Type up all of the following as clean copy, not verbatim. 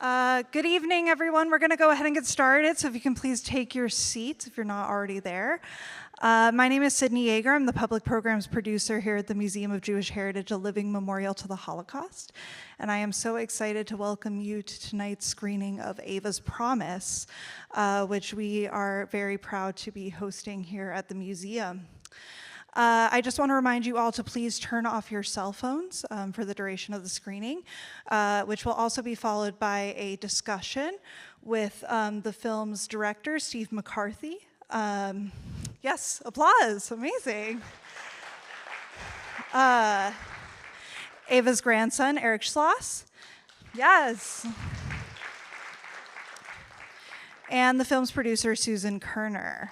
Good evening, everyone. We're going to go ahead and get started, so if you can please take your seats if you're not already there. My name is Sydney Yeager. I'm the public programs producer here at the Museum of Jewish Heritage, a living memorial to the Holocaust. And I am so excited to welcome you to tonight's screening of Eva's Promise, which we are very proud to be hosting here at the museum. I just want to remind you all to please turn off your cell phones for the duration of the screening, which will also be followed by a discussion with the film's director, Steve McCarthy. Yes, applause, amazing. Eva's grandson, Eric Schloss. Yes. And the film's producer, Susan Kerner.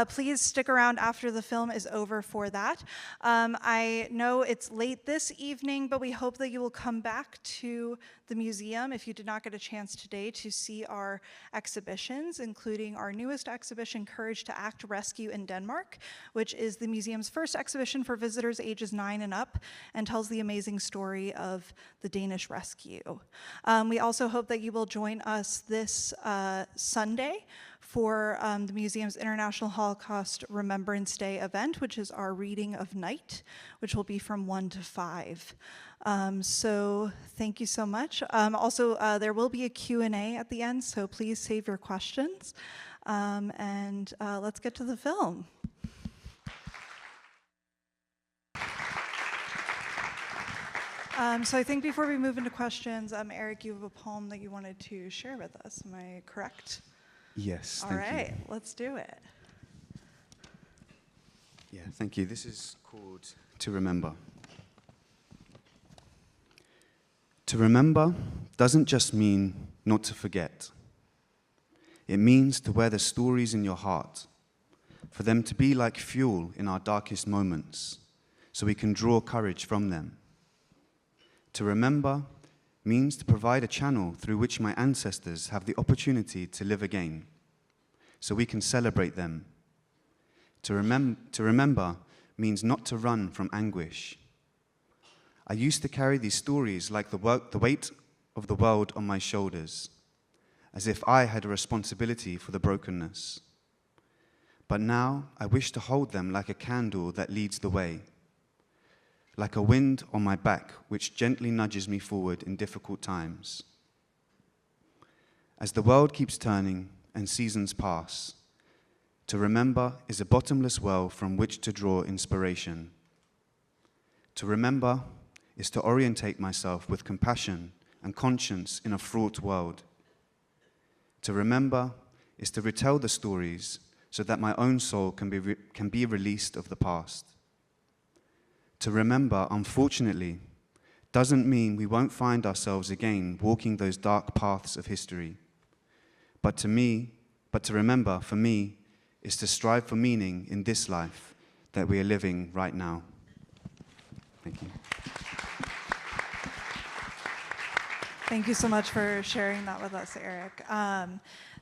Please stick around after the film is over for that. I know it's late this evening, but we hope that you will come back to the museum if you did not get a chance today to see our exhibitions, including our newest exhibition, Courage to Act, Rescue in Denmark, which is the museum's first exhibition for visitors ages 9 and up and tells the amazing story of the Danish rescue. We also hope that you will join us this Sunday for the museum's International Holocaust Remembrance Day event, which is our reading of night, which will be from 1 to 5. So thank you so much. There will be a Q&A at the end, so please save your questions. Let's get to the film. So I think before we move into questions, Eric, you have a poem that you wanted to share with us. Am I correct? Yes, All right, let's do it. Yeah, thank you. This is called To Remember. To remember doesn't just mean not to forget. It means to wear the stories in your heart, for them to be like fuel in our darkest moments, so we can draw courage from them. To remember means to provide a channel through which my ancestors have the opportunity to live again, so we can celebrate them. To remember means not to run from anguish. I used to carry these stories like the weight of the world on my shoulders, as if I had a responsibility for the brokenness. But now I wish to hold them like a candle that leads the way, like a wind on my back which gently nudges me forward in difficult times. As the world keeps turning and seasons pass, to remember is a bottomless well from which to draw inspiration. To remember is to orientate myself with compassion and conscience in a fraught world. To remember is to retell the stories so that my own soul can be released of the past. To remember, unfortunately, doesn't mean we won't find ourselves again walking those dark paths of history. But to remember, for me, is to strive for meaning in this life that we are living right now. Thank you. Thank you so much for sharing that with us, Eric.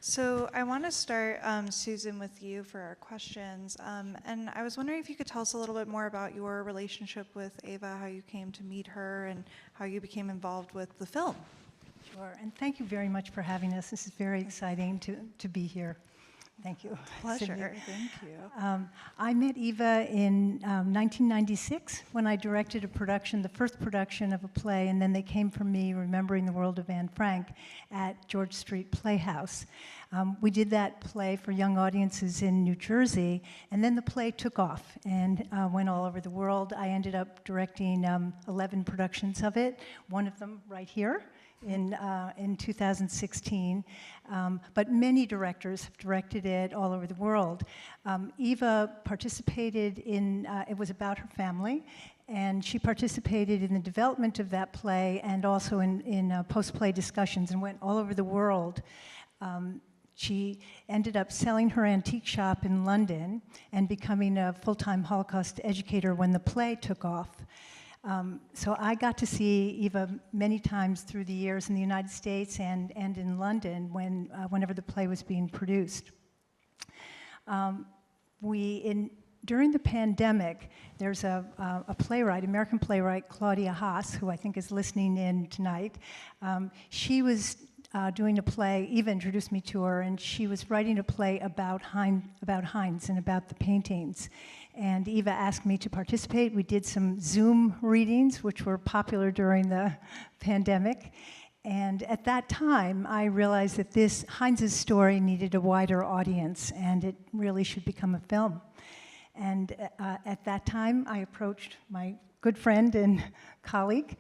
So I want to start, Susan, with you for our questions. And I was wondering if you could tell us a little bit more about your relationship with Eva, how you came to meet her, and how you became involved with the film. Sure, and thank you very much for having us. This is very exciting to be here. Thank you. Pleasure, Sydney. thank you. I met Eva in 1996 when I directed the first production of a play, and then they came for me, Remembering the World of Anne Frank, at George Street Playhouse. We did that play for young audiences in New Jersey, and then the play took off and went all over the world. I ended up directing 11 productions of it, one of them right here in 2016. But many directors have directed it all over the world. Eva participated in, it was about her family, and she participated in the development of that play and also in post-play discussions and went all over the world. She ended up selling her antique shop in London and becoming a full-time Holocaust educator when the play took off. So I got to see Eva many times through the years in the United States and in London whenever the play was being produced. In during the pandemic, there's a playwright, American playwright, Claudia Haas, who I think is listening in tonight. She was doing a play. Eva introduced me to her, and she was writing a play about Heinz and about the paintings. And Eva asked me to participate. We did some Zoom readings, which were popular during the pandemic. And at that time, I realized that this Heinz's story needed a wider audience, and it really should become a film. And at that time, I approached my good friend and colleague,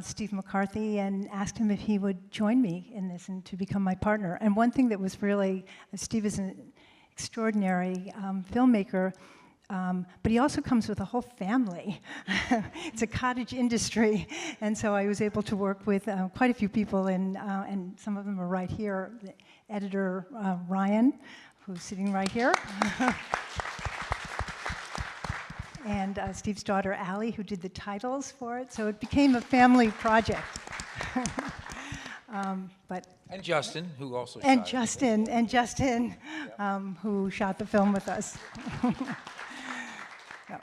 Steve McCarthy, and asked him if he would join me in this and to become my partner. And one thing that was really, Steve is an extraordinary filmmaker, but he also comes with a whole family. It's a cottage industry, and so I was able to work with quite a few people, and some of them are right here. The editor, Ryan, who's sitting right here. And Steve's daughter, Allie, who did the titles for it. So it became a family project. And Justin, who also shot and it. Justin, who shot the film with us. So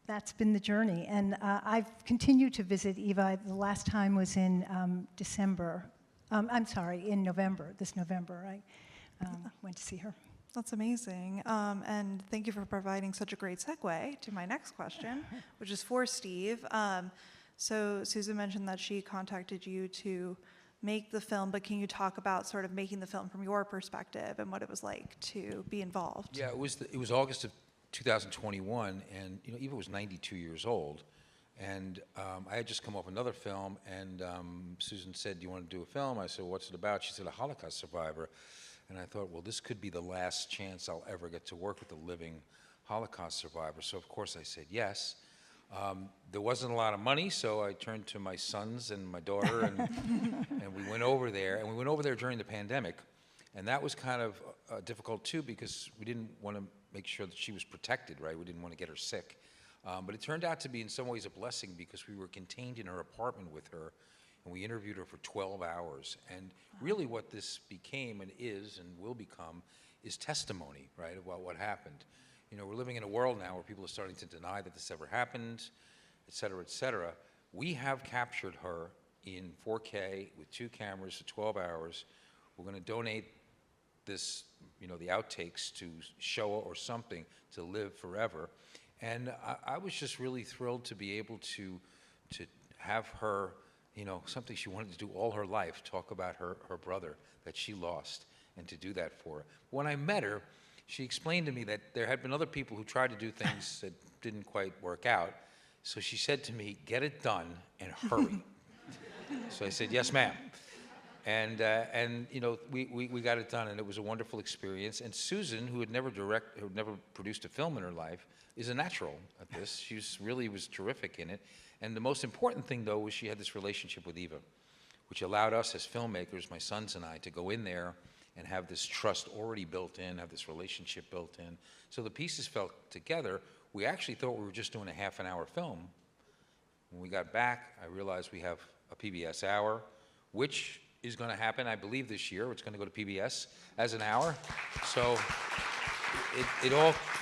that's been the journey. And I've continued to visit Eva. The last time was in December. I'm sorry, in November, this November. I went to see her. That's amazing. And thank you for providing such a great segue to my next question, which is for Steve. So Susan mentioned that she contacted you to make the film, but can you talk about sort of making the film from your perspective and what it was like to be involved? Yeah, it was August of 2021, and Eva was 92 years old, and I had just come off another film, and Susan said, "Do you want to do a film?" I said, "What's it about?" She said, "A Holocaust survivor." And I thought, well, this could be the last chance I'll ever get to work with a living Holocaust survivor. So of course I said yes. There wasn't a lot of money, so I turned to my sons and my daughter, and we went over there. And we went over there during the pandemic. And that was kind of difficult too, because we didn't want to make sure that she was protected, right? We didn't want to get her sick. But it turned out to be in some ways a blessing, because we were contained in her apartment with her. And we interviewed her for 12 hours. And really what this became and is and will become is testimony, right, about what happened. We're living in a world now where people are starting to deny that this ever happened, et cetera, et cetera. We have captured her in 4K with 2 cameras for 12 hours. We're going to donate this, the outtakes to Shoah or something to live forever. And I was just really thrilled to be able to have her, something she wanted to do all her life, talk about her brother that she lost, and to do that for her. When I met her, she explained to me that there had been other people who tried to do things that didn't quite work out. So she said to me, "Get it done and hurry." So I said, "Yes, ma'am." And we got it done, and it was a wonderful experience. And Susan, who had never produced a film in her life, is a natural at this. She was terrific in it. And the most important thing, though, was she had this relationship with Eva, which allowed us as filmmakers, my sons and I, to go in there and have this trust already built in, have this relationship built in. So the pieces fell together. We actually thought we were just doing a half-an-hour film. When we got back, I realized we have a PBS hour, which is going to happen, I believe, this year. It's going to go to PBS as an hour. So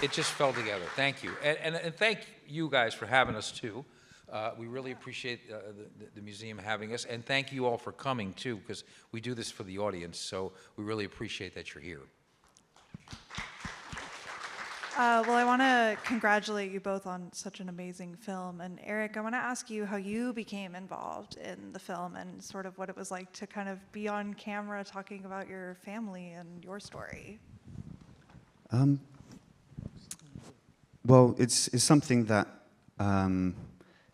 it just fell together. Thank you. And thank you guys for having us, too. We really appreciate the museum having us, and thank you all for coming too, because we do this for the audience, so we really appreciate that you're here. Well, I want to congratulate you both on such an amazing film. And Eric, I want to ask you how you became involved in the film and sort of what it was like to kind of be on camera talking about your family and your story. Well, it's something that,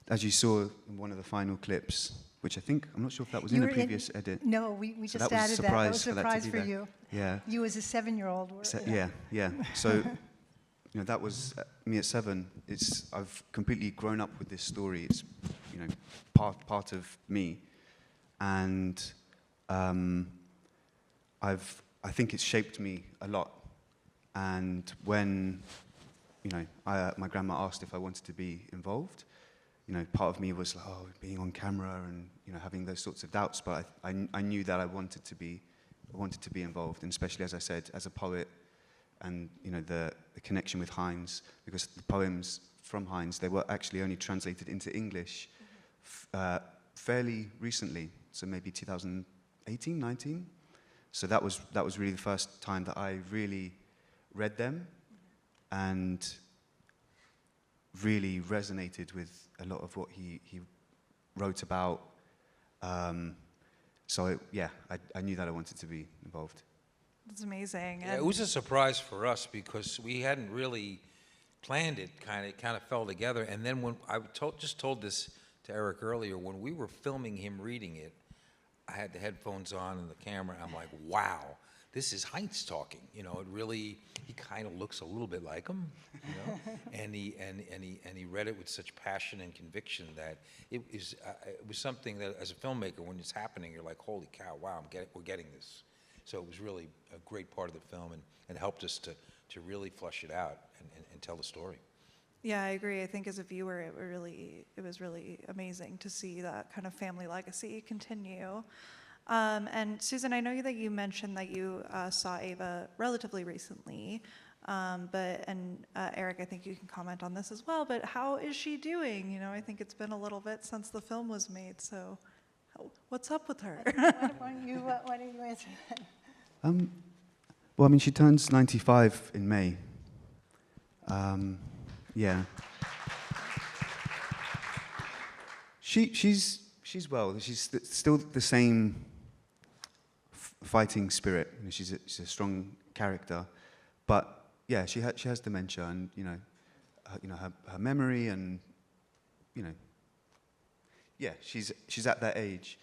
as you saw in one of the final clips, which I'm not sure if that was in the previous edit. No, we So just that was a added that. That surprise was a for that to surprise be for there. you. Yeah. You as a 7-year-old. Yeah. So, that was me at 7. I've completely grown up with this story. It's, part of me, and I think it's shaped me a lot. And when, my grandma asked if I wanted to be involved, part of me was like, oh, being on camera and having those sorts of doubts. But I knew that I wanted to be involved, and especially, as I said, as a poet, and the the connection with Heinz, because the poems from Heinz, they were actually only translated into English fairly recently, so maybe 2018, 19. So that was really the first time that I really read them and really resonated with a lot of what he wrote about. I knew that I wanted to be involved. That's amazing. Yeah, it was a surprise for us because we hadn't really planned it. It kind of fell together. And then when I just told this to Eric earlier, when we were filming him reading it, I had the headphones on and the camera. And I'm like, wow, this is Heinz talking. You know, he kind of looks a little bit like him. You know, and he read it with such passion and conviction that it was something that as a filmmaker, when it's happening, you're like, holy cow, wow, we're getting this. So it was really a great part of the film and helped us to really flesh it out and tell the story. Yeah, I agree. I think as a viewer, it was really amazing to see that kind of family legacy continue. And Susan, I know that you mentioned that you saw Eva relatively recently, Eric, I think you can comment on this as well, but how is she doing? You know, I think it's been a little bit since the film was made, so what's up with her? Why don't you answer that? Well, I mean, she turns 95 in May. Yeah. She's well. She's still the same fighting spirit. You know, she's a strong character, but yeah, she has dementia, and her memory, and yeah, she's at that age,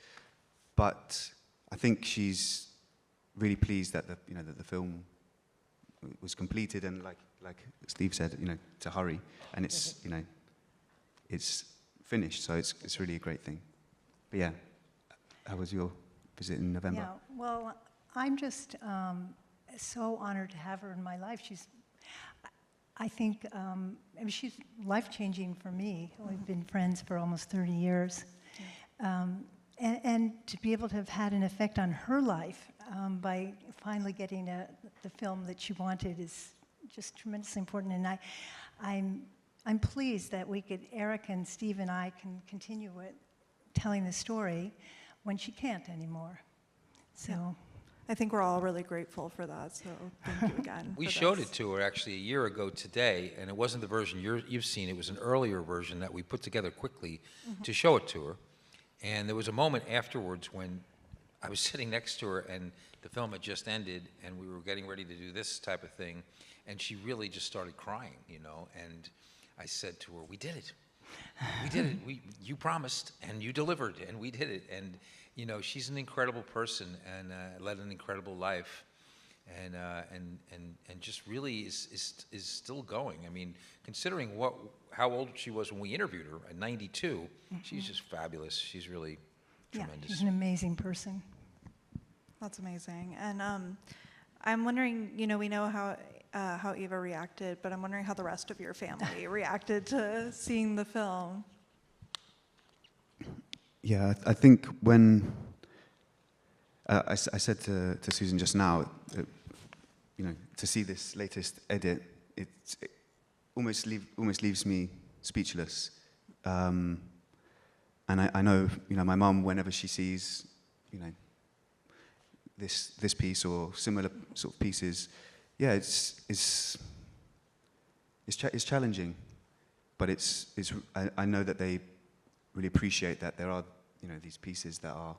but I think she's really pleased that the film was completed, and like Steve said, to hurry, and it's finished, so it's really a great thing. But yeah, how was your visit in November? Yeah, well, I'm just so honored to have her in my life. I think she's life-changing for me. We've been friends for almost 30 years. And to be able to have had an effect on her life by finally getting the film that she wanted is just tremendously important. And I'm pleased that Eric and Steve and I can continue telling the story when she can't anymore. So. Yeah. I think we're all really grateful for that, so thank you again. We showed it to her actually a year ago today, and it wasn't the version you've seen. It was an earlier version that we put together quickly to show it to her. And there was a moment afterwards when I was sitting next to her and the film had just ended and we were getting ready to do this type of thing, and she really just started crying, and I said to her, we did it. We did it. You promised and you delivered, and we did it. And she's an incredible person and led an incredible life, and just really is still going. I mean, considering how old she was when we interviewed her at 92, she's just fabulous. She's really tremendous. Yeah, she's an amazing person. That's amazing. And I'm wondering, we know how Eva reacted, but I'm wondering how the rest of your family reacted to seeing the film. Yeah, I think when I said to Susan just now, to see this latest edit, it almost leaves me speechless. And I know, my mum, whenever she sees, this piece or similar sort of pieces, yeah, it's challenging, but I know that they really appreciate that there are these pieces that are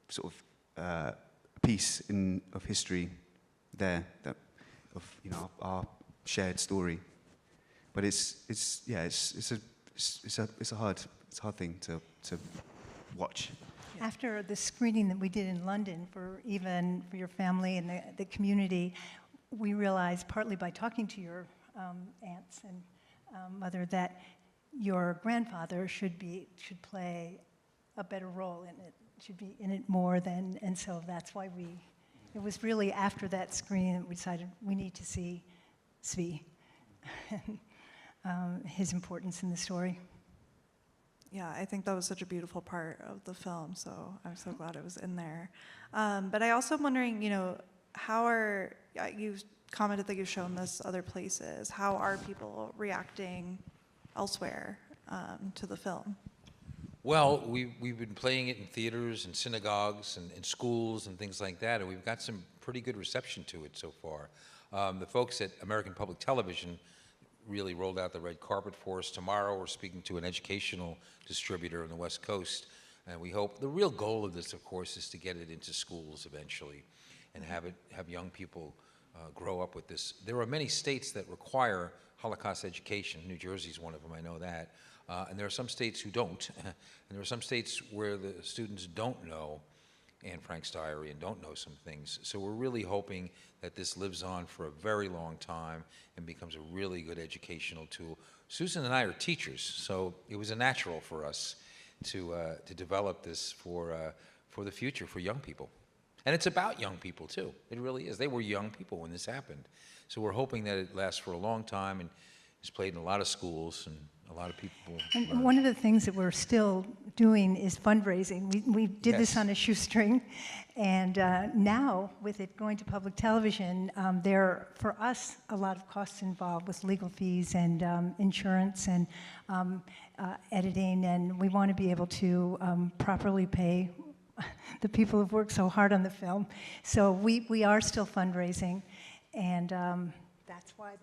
sort of a piece of history there, that of our shared story. But it's a hard thing to watch. After the screening that we did in London for Eva and for your family and the community, we realized, partly by talking to your aunts and mother, that your grandfather should play a better role in it, should be in it more than, and so that's why it was really after that screening that we decided we need to see Svi and his importance in the story. Yeah, I think that was such a beautiful part of the film, so I'm so glad it was in there. But I also am wondering, how you've commented that you've shown this other places. How are people reacting elsewhere to the film? Well, we've been playing it in theaters and synagogues and in schools and things like that, and we've got some pretty good reception to it so far. The folks at American Public Television really rolled out the red carpet for us. Tomorrow we're speaking to an educational distributor on the West Coast, and we hope, the real goal of this, of course, is to get it into schools eventually and have young people grow up with this. There are many states that require Holocaust education. New Jersey's one of them, I know that. And there are some states who don't. And there are some states where the students don't know Anne Frank's diary and don't know some things. So we're really hoping that this lives on for a very long time and becomes a really good educational tool. Susan and I are teachers, so it was a natural for us to develop this for the future, for young people. And it's about young people, too. It really is. They were young people when this happened. So we're hoping that it lasts for a long time and is played in a lot of schools and a lot of people. And one of the things that we're still doing is fundraising. We did this on a shoestring, and now with it going to public television, there are, for us, a lot of costs involved with legal fees and insurance and editing, and we want to be able to properly pay the people who've worked so hard on the film. So we are still fundraising, and that's why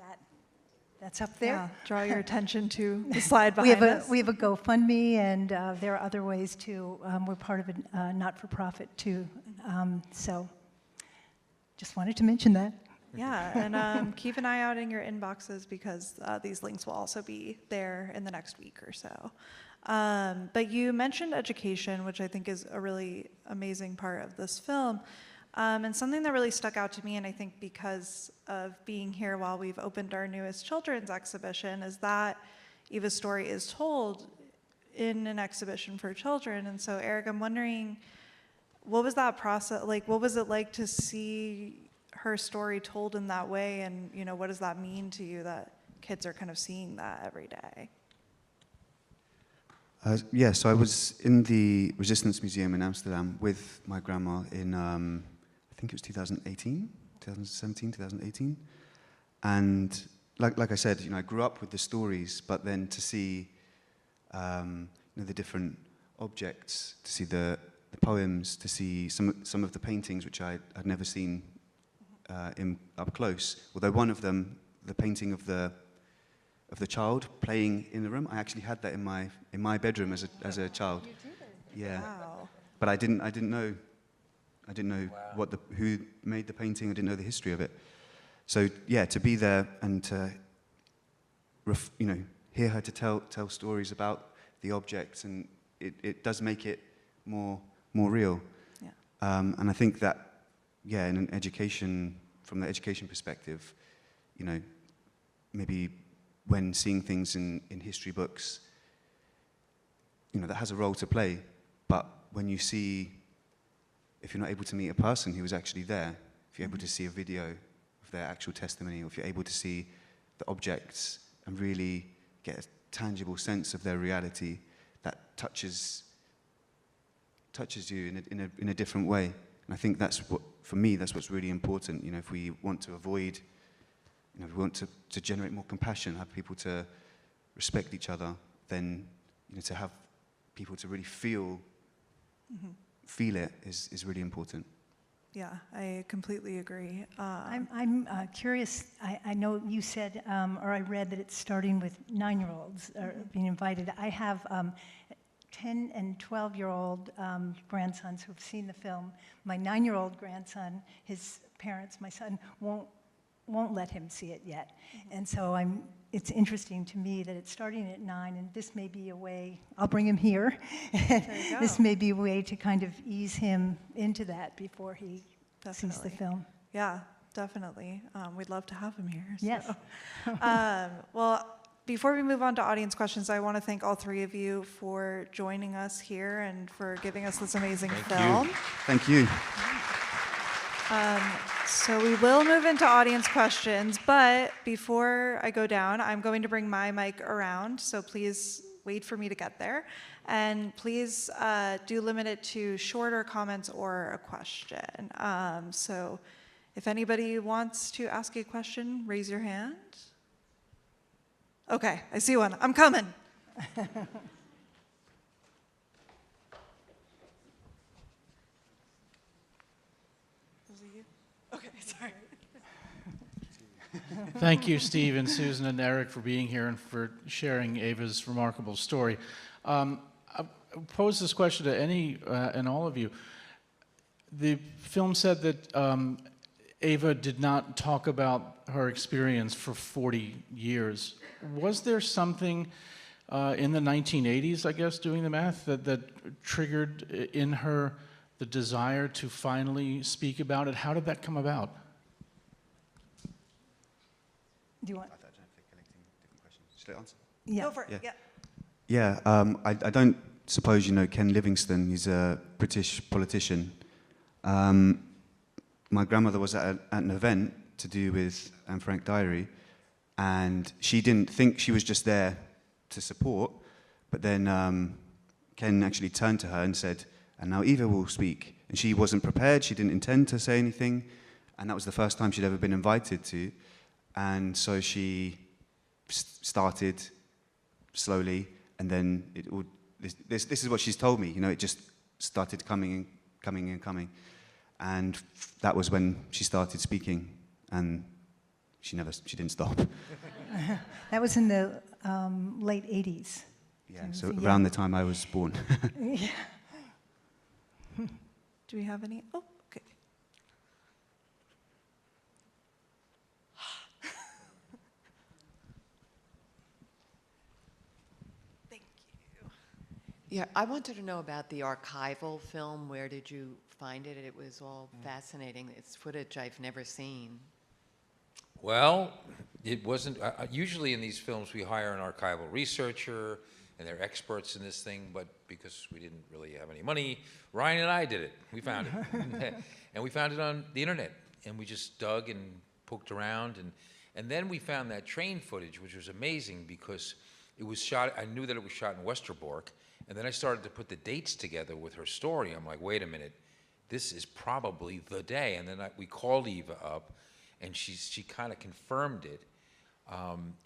that's up there. Yeah, draw your attention to the slide behind us. We have a GoFundMe, and there are other ways too. We're part of a not-for-profit too. So just wanted to mention that. Yeah, and keep an eye out in your inboxes because these links will also be there in the next week or so. But you mentioned education, which I think is a really amazing part of this film. And something that really stuck out to me, and I think because of being here while we've opened our newest children's exhibition, is that Eva's story is told in an exhibition for children. And so, Eric, I'm wondering, what was that process like? What was it like to see her story told in that way? And, you know, what does that mean to you that kids are kind of seeing that every day? Yeah, so I was in the Resistance Museum in Amsterdam with my grandma in, I think it was 2018, 2017, 2018. And like I said, you know, I grew up with the stories, but then to see you know, the different objects, to see the poems, to see some of the paintings which I'd never seen up close. Although one of them, the painting of the child playing in the room, I actually had that in my bedroom as a child. You did? Yeah. Wow. But I didn't know what who made the painting. I didn't know the history of it. So yeah, to be there and to you know, hear her to tell stories about the objects, and it does make it more real. Yeah. And I think that, yeah, in an education, from the education perspective, you know, maybe when seeing things in history books, you know, that has a role to play. But when you see, if you're not able to meet a person who was actually there, if you're able to see a video of their actual testimony, or if you're able to see the objects and really get a tangible sense of their reality, that touches you in a different way. And I think that's what, for me, that's what's really important. You know, if we want to avoid, you know, if we want to generate more compassion, have people to respect each other, then, you know, to have people to really feel it is really important. Yeah, I completely agree. I'm curious. I know you said, or I read that it's starting with 9-year-olds being invited. I have 10 and 12-year-old grandsons who've seen the film. My 9-year-old grandson, his parents, my son, won't let him see it yet. And so it's interesting to me that it's starting at 9, and this may be a way, I'll bring him here. This may be a way to kind of ease him into that before he sees the film. Yeah, definitely. We'd love to have him here. Yes. So. Well, before we move on to audience questions, I want to thank all three of you for joining us here and for giving us this amazing film. Thank you. So we will move into audience questions, but before I go down, I'm going to bring my mic around, so please wait for me to get there. And please do limit it to shorter comments or a question. So If anybody wants to ask a question, raise your hand. Okay, I see one. I'm coming. Was it you? Okay, sorry. Thank you, Steve and Susan and Eric, for being here and for sharing Eva's remarkable story. I pose this question to any and all of you. The film said that Eva did not talk about her experience for 40 years. Was there something in the 1980s, I guess, doing the math, that triggered in her the desire to finally speak about it? How did that come about? Do you want? I don't know if they're collecting different questions. Should I answer? Yeah. Go for it. Yeah. Yeah. I don't suppose you know Ken Livingstone. He's a British politician. My grandmother was at an event to do with Anne Frank Diary, and she didn't think she was just there to support, but then Ken actually turned to her and said, "And now Eva will speak." And she wasn't prepared, she didn't intend to say anything, and that was the first time she'd ever been invited to. And so she started slowly, and then it would, this is what she's told me, you know, it just started coming and coming. And that was when she started speaking, and she didn't stop. That was in the late 80s. Yeah, so around the time I was born. Yeah. Do we have any? Oh, okay. Thank you. Yeah, I wanted to know about the archival film. Where did you find it? It was all fascinating. It's footage I've never seen. Well, it wasn't, usually in these films we hire an archival researcher and they're experts in this thing, but because we didn't really have any money, Ryan and I did it. We found it. And we found it on the internet, and we just dug and poked around, and then we found that train footage, which was amazing because it was shot, I knew that it was shot in Westerbork, and then I started to put the dates together with her story. I'm like, wait a minute, this is probably the day. And then we called Eva up, and she kind of confirmed it.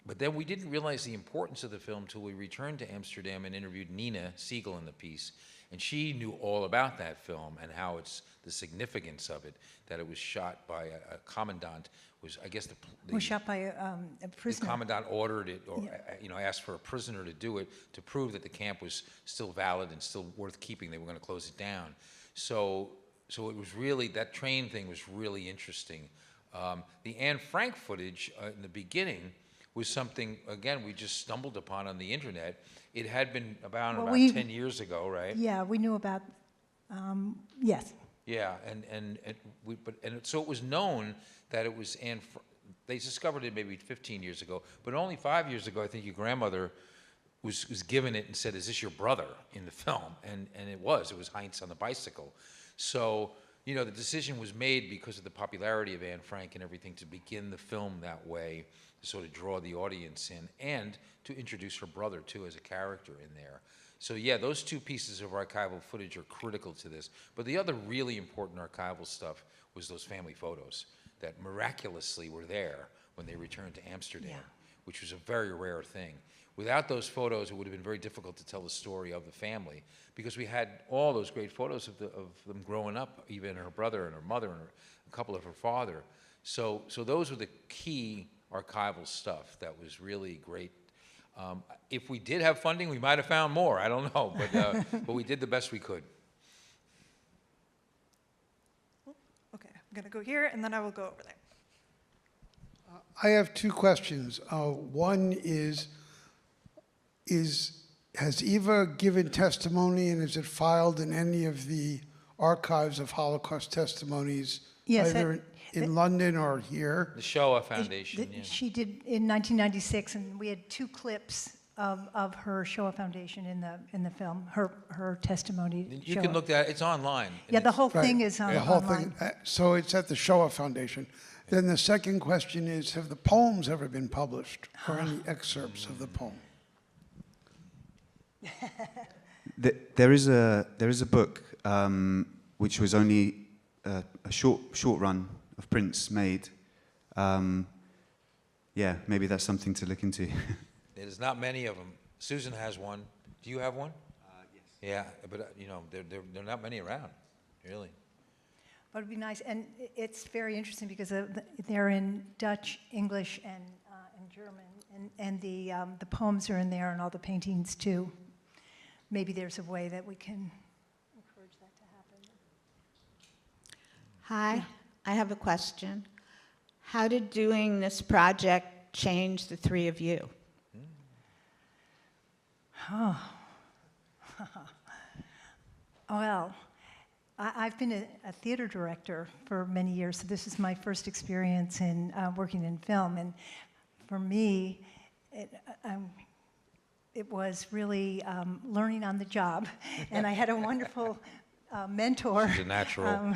But then we didn't realize the importance of the film until we returned to Amsterdam and interviewed Nina Siegel in the piece. And she knew all about that film and how it's the significance of it, that it was shot by a commandant, was, I guess, Was shot by a the prisoner. commandant ordered it, or you know, asked for a prisoner to do it to prove that the camp was still valid and still worth keeping. They were going to close it down. So it was really, that train thing was really interesting. The Anne Frank footage in the beginning was something, again, we just stumbled upon on the internet. It had been about 10 years ago, right? Yeah, we knew about, yes. Yeah, so it was known that it was they discovered it maybe 15 years ago, but only 5 years ago, I think your grandmother was given it and said, "Is this your brother?" in the film, and it was Heinz on the bicycle. So, you know, the decision was made because of the popularity of Anne Frank and everything to begin the film that way, to sort of draw the audience in, and to introduce her brother, too, as a character in there. So, yeah, those two pieces of archival footage are critical to this. But the other really important archival stuff was those family photos that miraculously were there when they returned to Amsterdam, which was a very rare thing. Without those photos, it would have been very difficult to tell the story of the family, because we had all those great photos of them growing up, even her brother and her mother and a couple of her father. So those were the key archival stuff that was really great. If we did have funding, we might have found more. I don't know, but we did the best we could. Okay, I'm going to go here, and then I will go over there. I have two questions. One has Eva given testimony, and is it filed in any of the archives of Holocaust testimonies, Yes, either in London or here? The Shoah Foundation, yeah. She did in 1996, and we had 2 clips of her Shoah Foundation in the film, her testimony. You can look at it. It's online. Yeah, the whole thing Right. is The whole online. thing. So it's at the Shoah Foundation. Then the second question is, have the poems ever been published, or any excerpts of the poem? There is a book which was only a short run of prints made. Yeah, maybe that's something to look into. There's not many of them. Susan has one. Do you have one? Yes. Yeah, but you know, there are not many around, really. But it'd be nice, and it's very interesting because they're in Dutch, English, and German, and the poems are in there, and all the paintings too. Maybe there's a way that we can encourage that to happen. Hi, I have a question. How did doing this project change the three of you? Oh. Well, I've been a theater director for many years, so this is my first experience in working in film. And for me, it was really learning on the job. And I had a wonderful mentor. She's a natural.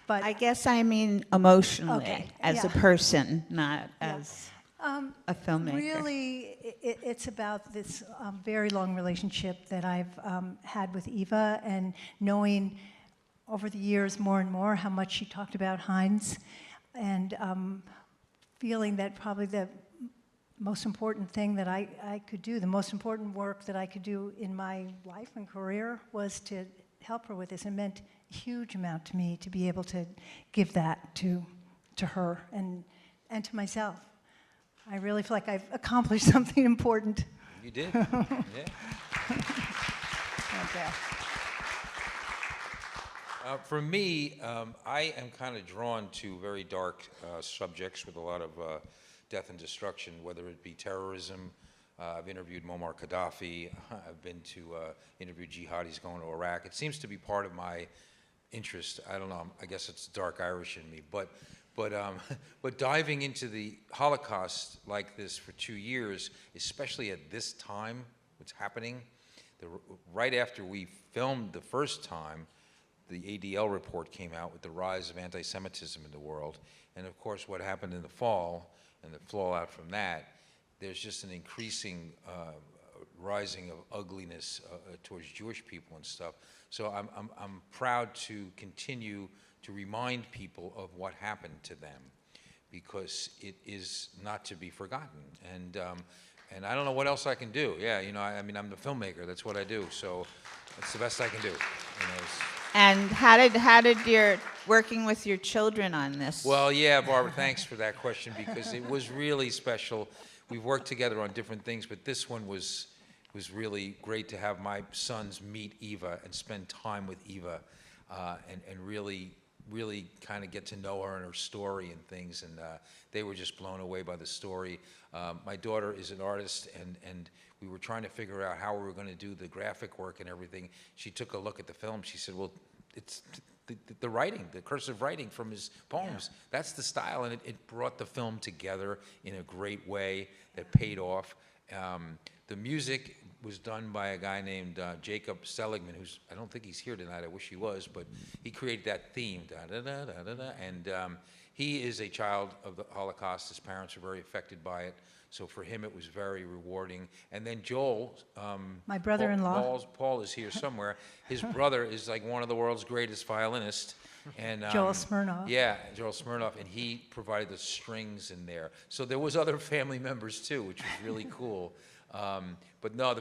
But I guess I mean emotionally, Okay, as a yeah. person, not as a filmmaker. Really, it's about this very long relationship that I've had with Eva, and knowing over the years more and more how much she talked about Heinz, and feeling that probably the most important thing that I could do, the most important work that I could do in my life and career, was to help her with this. It meant a huge amount to me to be able to give that to her and to myself. I really feel like I've accomplished something important. You did, yeah. Okay. For me, I am kind of drawn to very dark subjects with a lot of death and destruction, whether it be terrorism. I've interviewed Muammar Gaddafi. I've been to interview jihadis going to Iraq. It seems to be part of my interest. I don't know. I guess it's dark Irish in me, but diving into the Holocaust like this for 2 years, especially at this time, what's happening, right after we filmed the first time, the ADL report came out with the rise of anti-Semitism in the world, and of course what happened in the fall and the fallout from that. There's just an increasing rising of ugliness towards Jewish people and stuff. So I'm proud to continue to remind people of what happened to them, because it is not to be forgotten. And I don't know what else I can do. Yeah, you know, I mean, I'm the filmmaker. That's what I do. So that's the best I can do. You know, And how did your working with your children on this? Well, yeah, Barbara, thanks for that question, because it was really special. We've worked together on different things, but this one was really great to have my sons meet Eva and spend time with Eva, and really kind of get to know her and her story and things, and they were just blown away by the story. My daughter is an artist, and we were trying to figure out how we were going to do the graphic work and everything. She took a look at the film. She said, well, it's the writing, the cursive writing from his poems. Yeah. That's the style, and it brought the film together in a great way that paid off. The music was done by a guy named Jacob Seligman, who's, I don't think he's here tonight, I wish he was, but he created that theme, da-da-da-da-da-da, and he is a child of the Holocaust. His parents were very affected by it, so for him it was very rewarding. And then Joel, my brother-in-law, Paul is here somewhere. His brother is like one of the world's greatest violinists. And Joel Smirnoff. Yeah, Joel Smirnoff, and he provided the strings in there. So there was other family members too, which was really cool. But no,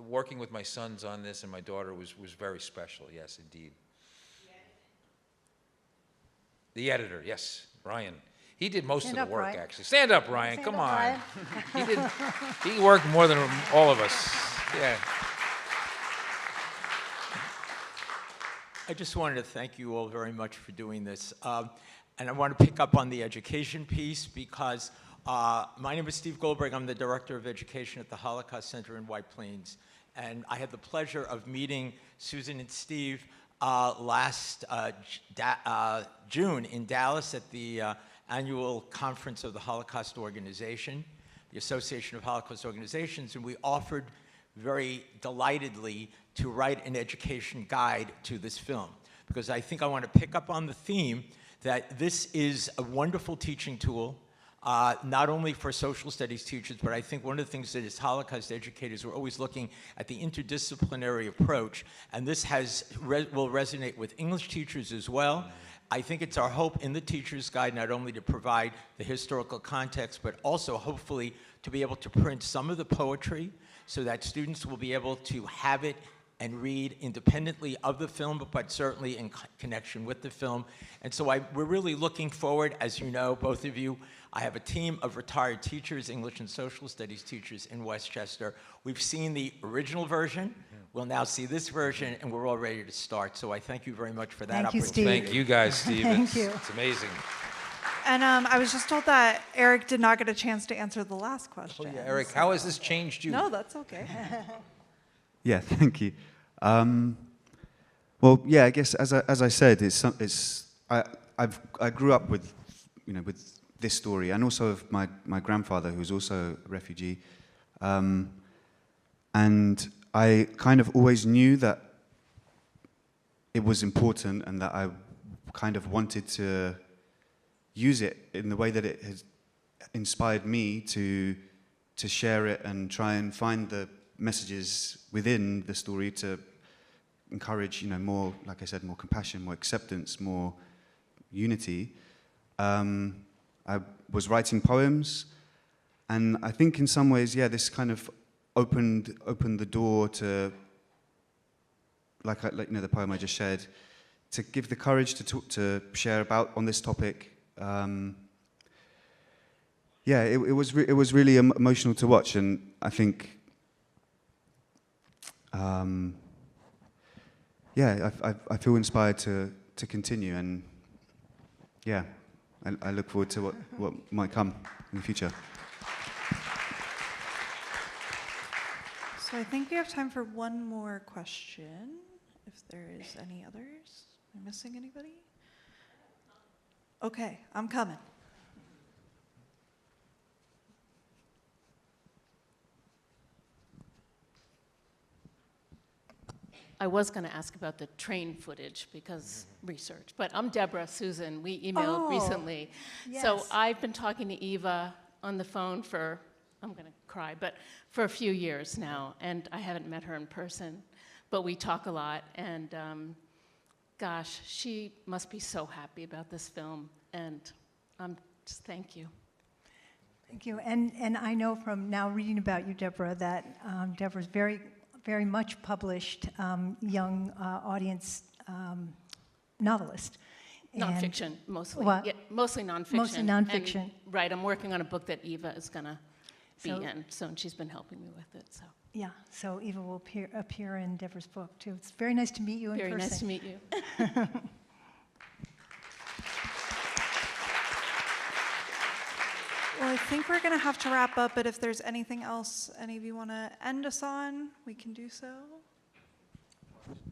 working with my sons on this and my daughter was very special. Yes, indeed. The editor, yes, Ryan. He did most of the work, Ryan. actually. Stand up, Ryan. Stand Come up, on. Ryan. He worked more than all of us. Yeah. I just wanted to thank you all very much for doing this. And I want to pick up on the education piece, because my name is Steve Goldberg. I'm the Director of Education at the Holocaust Center in White Plains. And I had the pleasure of meeting Susan and Steve last June in Dallas at the annual conference of the Holocaust Organization, the Association of Holocaust Organizations, and we offered very delightedly to write an education guide to this film, because I think I want to pick up on the theme that this is a wonderful teaching tool, not only for social studies teachers, but I think one of the things that as Holocaust educators, we're always looking at the interdisciplinary approach, and this will resonate with English teachers as well. I think it's our hope in the teacher's guide not only to provide the historical context, but also hopefully to be able to print some of the poetry so that students will be able to have it and read independently of the film, but certainly in connection with the film. And so we're really looking forward, as you know, both of you, I have a team of retired teachers, English and social studies teachers in Westchester. We've seen the original version. We'll now see this version, and we're all ready to start. So I thank you very much for that opportunity. Well, thank you guys, Steve. Thank you. It's amazing. And I was just told that Eric did not get a chance to answer the last question. Oh, yeah, Eric, how has this changed you? No, that's okay. Yeah, thank you. Well, yeah, I guess as I said, I grew up with, with this story, and also of my grandfather, who was also a refugee, and I kind of always knew that it was important, and that I kind of wanted to use it in the way that it has inspired me to share it and try and find the messages within the story to encourage, more, like I said, more compassion, more acceptance, more unity. I was writing poems, and I think in some ways, yeah, this kind of opened the door to, like the poem I just shared, to give the courage to share about on this topic. Yeah, it was really emotional to watch, and I think, yeah, I feel inspired to continue, and yeah, I look forward to what might come in the future. So I think we have time for one more question, if there is any others. Am I missing anybody? Okay, I'm coming. I was going to ask about the train footage because research, but I'm Deborah Susan. We emailed recently. Yes. So I've been talking to Eva on the phone for, I'm going to cry, but for a few years now, and I haven't met her in person, but we talk a lot, and gosh, she must be so happy about this film, and just thank you. Thank you. And I know from now reading about you, Deborah, that Deborah's very much published young audience novelist. Nonfiction, mostly. What? Yeah, mostly nonfiction. Mostly nonfiction. And, right, I'm working on a book that Eva is going to be So- in, so and she's been helping me with it. So Yeah, so Eva will appear in Deborah's book, too. It's very nice to meet you in person. very nice to meet you. Well, I think we're going to have to wrap up, but if there's anything else any of you want to end us on, we can do so.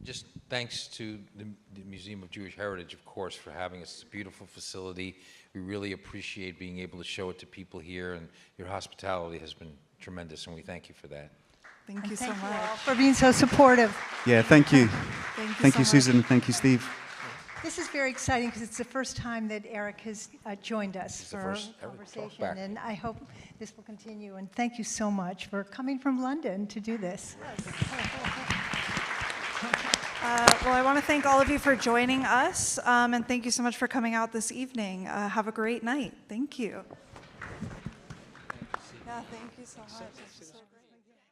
Just thanks to the Museum of Jewish Heritage, of course, for having us. It's a beautiful facility. We really appreciate being able to show it to people here, and your hospitality has been tremendous, and we thank you for that. Thank you so Thank you much. all for being so supportive. Yeah, thank you. Thank you so much. Susan. Thank you, Steve. This is very exciting because it's the first time that Eric has joined us It's the for first a ever conversation, Talkback. and I hope this will continue. And thank you so much for coming from London to do this. Well, I want to thank all of you for joining us, and thank you so much for coming out this evening. Have a great night. Thank you. Yeah, thank you so much.